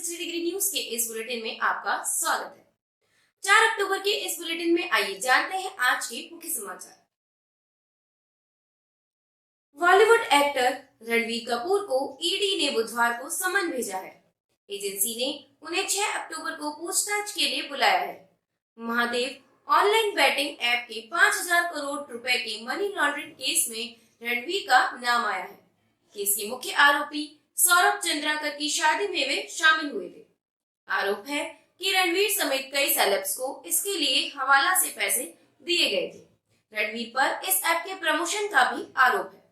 360 degree news के इस bulletin में आपका स्वागत है। 4 अक्टूबर के इस बुलेटिन में आइए जानते हैं आज के मुख्य समाचार। बॉलीवुड एक्टर रणबीर कपूर को ईडी ने बुधवार को समन भेजा है। एजेंसी ने उन्हें 6 अक्टूबर को पूछताछ के लिए बुलाया है। महादेव ऑनलाइन बैटिंग ऐप के 5,000 करोड़ रुपए के मनी लॉन्ड्रिंग केस में रणबीर का नाम आया है। केस के मुख्य आरोपी सौरभ चंद्राकर की शादी में वे शामिल हुए थे। आरोप है कि रणबीर समेत कई सेलेब्स को इसके लिए हवाला से पैसे दिए गए थे। रणबीर पर इस ऐप के प्रमोशन का भी आरोप है।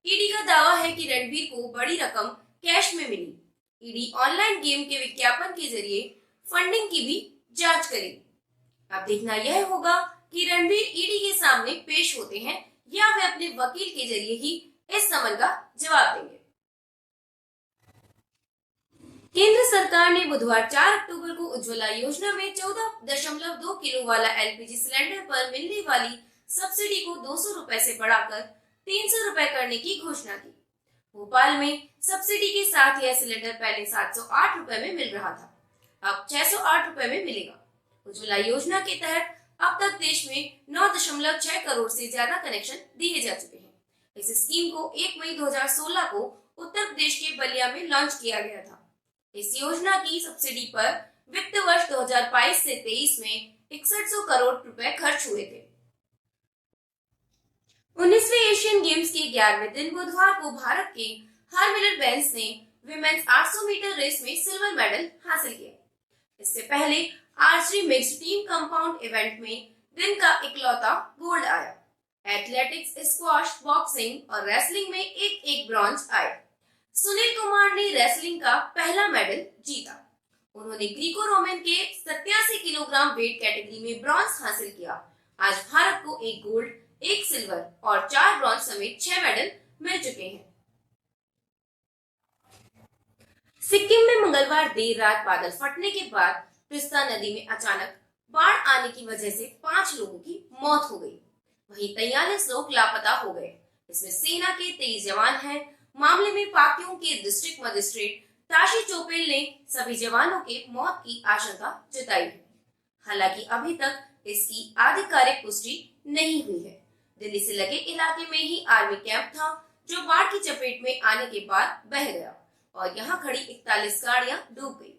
ईडी का दावा है कि रणबीर को बड़ी रकम कैश में मिली। ईडी ऑनलाइन गेम के विज्ञापन के जरिए फंडिंग की भी जांच करेगी। अब देखना यह होगा कि रणबीर ईडी के सामने पेश होते हैं या वे अपने वकील के जरिए ही इस समन का जवाब देंगे। केंद्र सरकार ने बुधवार 4 अक्टूबर को उज्ज्वला योजना में 14.2 किलो वाला एलपीजी सिलेंडर पर मिलने वाली सब्सिडी को 200 रुपए से बढ़ाकर 300 रुपए करने की घोषणा की। भोपाल में सब्सिडी के साथ यह सिलेंडर पहले 708 रुपए में मिल रहा था, अब 608 रुपए में मिलेगा। उज्ज्वला योजना के तहत अब तक देश में 9.6 करोड़ से ज्यादा कनेक्शन दिए जा चुके हैं। इस स्कीम को 1 मई 2016 को उत्तर प्रदेश के बलिया में लॉन्च किया गया था। इस योजना की सब्सिडी पर वित्त वर्ष 2022 से 23 में 6100 करोड़ रुपए खर्च हुए थे। 19वें एशियन गेम्स के 11वें दिन बुधवार को भारत के हरमिलरबेंस ने विमेन्स 800 मीटर रेस में सिल्वर मेडल हासिल किया। इससे पहले archery mixed team compound event में दिन का इकलौता गोल्ड आया। एथलेटिक्स, स्क्वॉश, बॉक्सिंग और रेसलिंग में एक ब्रॉन्ज आए। सुनील कुमार ने रेसलिंग का पहला मेडल जीता। उन्होंने ग्रीको रोमन के 87 किलोग्राम वेट कैटेगरी में ब्रॉन्ज हासिल किया। आज भारत को 1 गोल्ड, 1 सिल्वर और 4 ब्रॉन्ज समेत 6 मेडल मिल चुके हैं। सिक्किम में मंगलवार देर रात बादल फटने के बाद तिस्ता नदी में अचानक बाढ़ आने की वजह से 5 लोगों की मौत हो गई। वहीं 43 लोग लापता हो गए। इसमें सेना के 23 जवान हैं। मामले में पाक्योंग के डिस्ट्रिक्ट मजिस्ट्रेट ताशी चोपेल ने सभी जवानों के मौत की आशंका जताई है। हालांकि अभी तक इसकी आधिकारिक पुष्टि नहीं हुई है। दिल्ली से लगे इलाके में ही आर्मी कैंप था जो बाढ़ की चपेट में आने के बाद बह गया और यहाँ खड़ी 41 गाड़ियां डूब गई।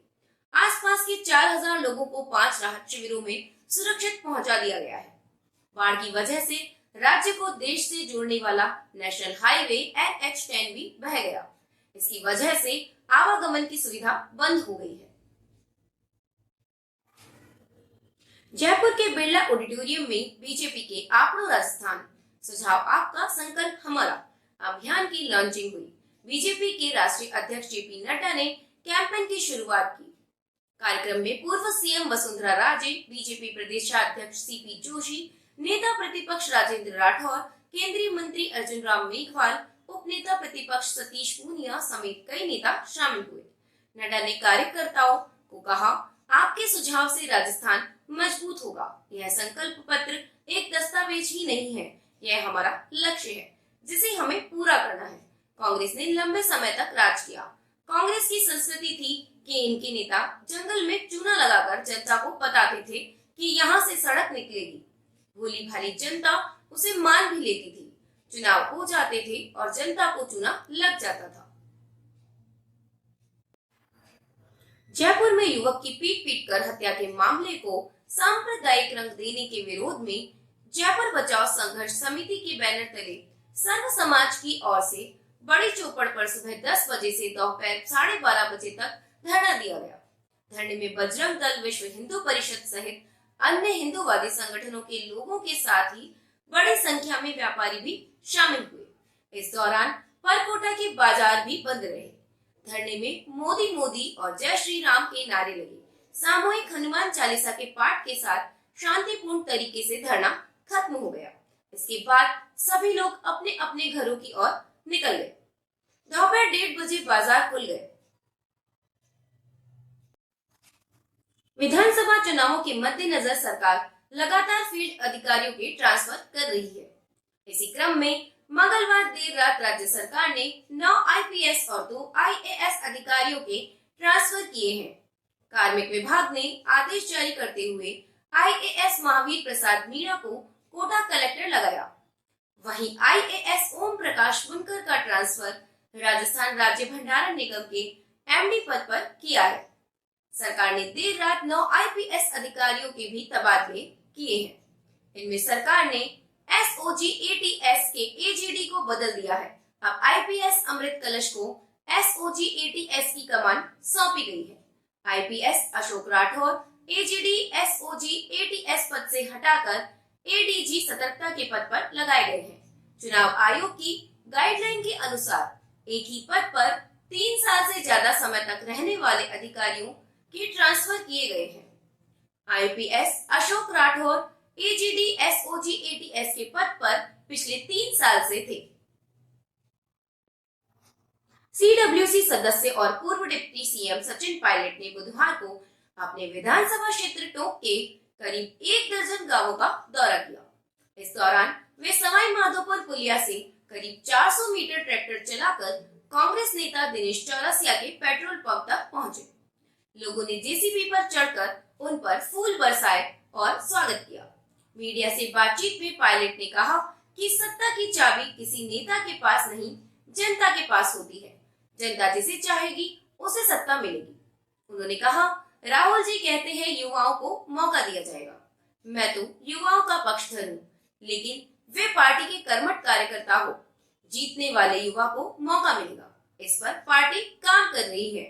आसपास के 4000 लोगों को 5 राहत शिविरों में सुरक्षित पहुंचा दिया गया है। बाढ़ की वजह से राज्य को देश से जोड़ने वाला नेशनल हाईवे NH10 भी बह गया। इसकी वजह से आवागमन की सुविधा बंद हो गई है। जयपुर के बिरला ऑडिटोरियम में बीजेपी के आपनो राजस्थान सुझाव आपका संकल्प हमारा अभियान की लॉन्चिंग हुई। बीजेपी के राष्ट्रीय अध्यक्ष JP नड्डा ने कैंपेन की शुरुआत की। कार्यक्रम में पूर्व सीएम वसुंधरा राजे, बीजेपी प्रदेशाध्यक्ष CP जोशी, नेता प्रतिपक्ष राजेंद्र राठौर, केंद्रीय मंत्री अर्जुन राम मेघवाल, उप नेता प्रतिपक्ष सतीश पूनिया समेत कई नेता शामिल हुए। नड्डा ने कार्यकर्ताओं को कहा, आपके सुझाव से राजस्थान मजबूत होगा। यह संकल्प पत्र एक दस्तावेज ही नहीं है, यह हमारा लक्ष्य है जिसे हमें पूरा करना है। कांग्रेस ने लंबे समय तक राज किया। कांग्रेस की संस्कृति थी कि इनके नेता जंगल में चूना लगाकर जनता को बताते थे कि यहाँ से सड़क निकलेगी। भोली भाली जनता उसे मान भी लेती थी। चुनाव हो जाते थे और जनता को चूना लग जाता था। जयपुर में युवक की पीट कर हत्या के मामले को सांप्रदायिक रंग देने के विरोध में जयपुर बचाओ संघर्ष समिति के बैनर तले सर्व समाज की ओर से बड़ी चौपड़ पर सुबह 10 बजे से दोपहर 12:30 बजे तक धरना दिया गया। धरने में बजरंग दल, विश्व हिंदू परिषद सहित अन्य हिंदूवादी संगठनों के लोगों के साथ ही बड़ी संख्या में व्यापारी भी शामिल हुए। इस दौरान परकोटा के बाजार भी बंद रहे। धरने में मोदी मोदी और जय श्री राम के नारे लगे। सामूहिक हनुमान चालीसा के पाठ के साथ शांतिपूर्ण तरीके से धरना खत्म हो गया। इसके बाद सभी लोग अपने अपने घरों की ओर निकल गए। दोपहर 1:30 बजे बाजार खुल गए। विधानसभा चुनावों के मद्देनजर सरकार लगातार फील्ड अधिकारियों के ट्रांसफर कर रही है। इसी क्रम में मंगलवार देर रात राज्य सरकार ने 9 IPS और 2 IAS अधिकारियों के ट्रांसफर किए हैं। कार्मिक विभाग ने आदेश जारी करते हुए आईएएस महावीर प्रसाद मीणा को कोटा कलेक्टर लगाया। वहीं आईएएस ओम प्रकाश बुनकर का ट्रांसफर राजस्थान राज्य भंडारण निगम के एमडी पद पर किया है। सरकार ने देर रात 9 आईपीएस अधिकारियों के भी तबादले किए हैं। इनमें सरकार ने एसओजी एटीएस के एजीडी को बदल दिया है। अब आईपीएस अमृत कलश को एसओजी एटीएस की कमान सौंपी गई है। IPS Ashok Rathore AGD SOG ATS पद से हटाकर एडीजी सतर्कता के पद पर लगाए गए हैं। चुनाव आयोग की गाइडलाइन के अनुसार एक ही पद पर 3 साल से ज्यादा समय तक रहने वाले अधिकारियों के ट्रांसफर किए गए हैं। IPS Ashok Rathore AGD SOG ATS के पद पर पिछले 3 साल से थे। सीडब्ल्यूसी सदस्य और पूर्व डिप्टी सीएम सचिन पायलट ने बुधवार को अपने विधानसभा क्षेत्र टोंक के करीब 1 दर्जन गांवों का दौरा किया। इस दौरान वे सवाई माधोपुर पुलिया से करीब 400 मीटर ट्रैक्टर चलाकर कांग्रेस नेता दिनेश चौरसिया के पेट्रोल पंप तक पहुंचे। लोगों ने जेसीबी पर चढ़कर उन पर फूल बरसाए और स्वागत किया। मीडिया से बातचीत में पायलट ने कहा कि सत्ता की चाबी किसी नेता के पास नहीं, जनता के पास होती है। जनता जिसे चाहेगी उसे सत्ता मिलेगी। उन्होंने कहा, राहुल जी कहते हैं युवाओं को मौका दिया जाएगा। मैं तो युवाओं का पक्षधर हूँ, लेकिन वे पार्टी के कर्मठ कार्यकर्ता हो। जीतने वाले युवा को मौका मिलेगा। इस पर पार्टी काम कर रही है।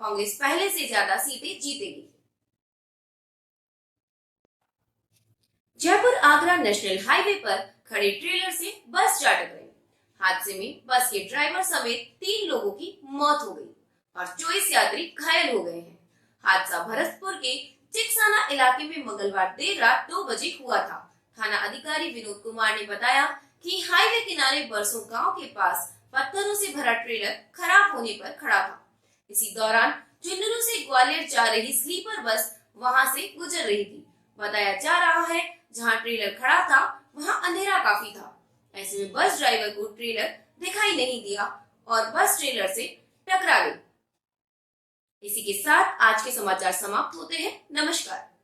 कांग्रेस पहले से ज्यादा सीटें जीतेगी। जयपुर आगरा नेशनल हाईवे पर खड़े ट्रेलर से बस जा टकराई। हादसे में बस के ड्राइवर समेत 3 लोगों की मौत हो गई और 24 यात्री घायल हो गए हैं। हादसा भरतपुर के चिकसाना इलाके में मंगलवार देर रात 2 बजे हुआ था। थाना अधिकारी विनोद कुमार ने बताया कि हाईवे किनारे बरसों गांव के पास पत्थरों से भरा ट्रेलर खराब होने पर खड़ा था। इसी दौरान झुंझुनू से ग्वालियर जा रही स्लीपर बस वहां से गुजर रही थी। बताया जा रहा है, जहां ट्रेलर खड़ा था वहां अंधेरा काफी था। ऐसे में बस ड्राइवर को ट्रेलर दिखाई नहीं दिया और बस ट्रेलर से टकरा गई। इसी के साथ आज के समाचार समाप्त होते हैं। नमस्कार।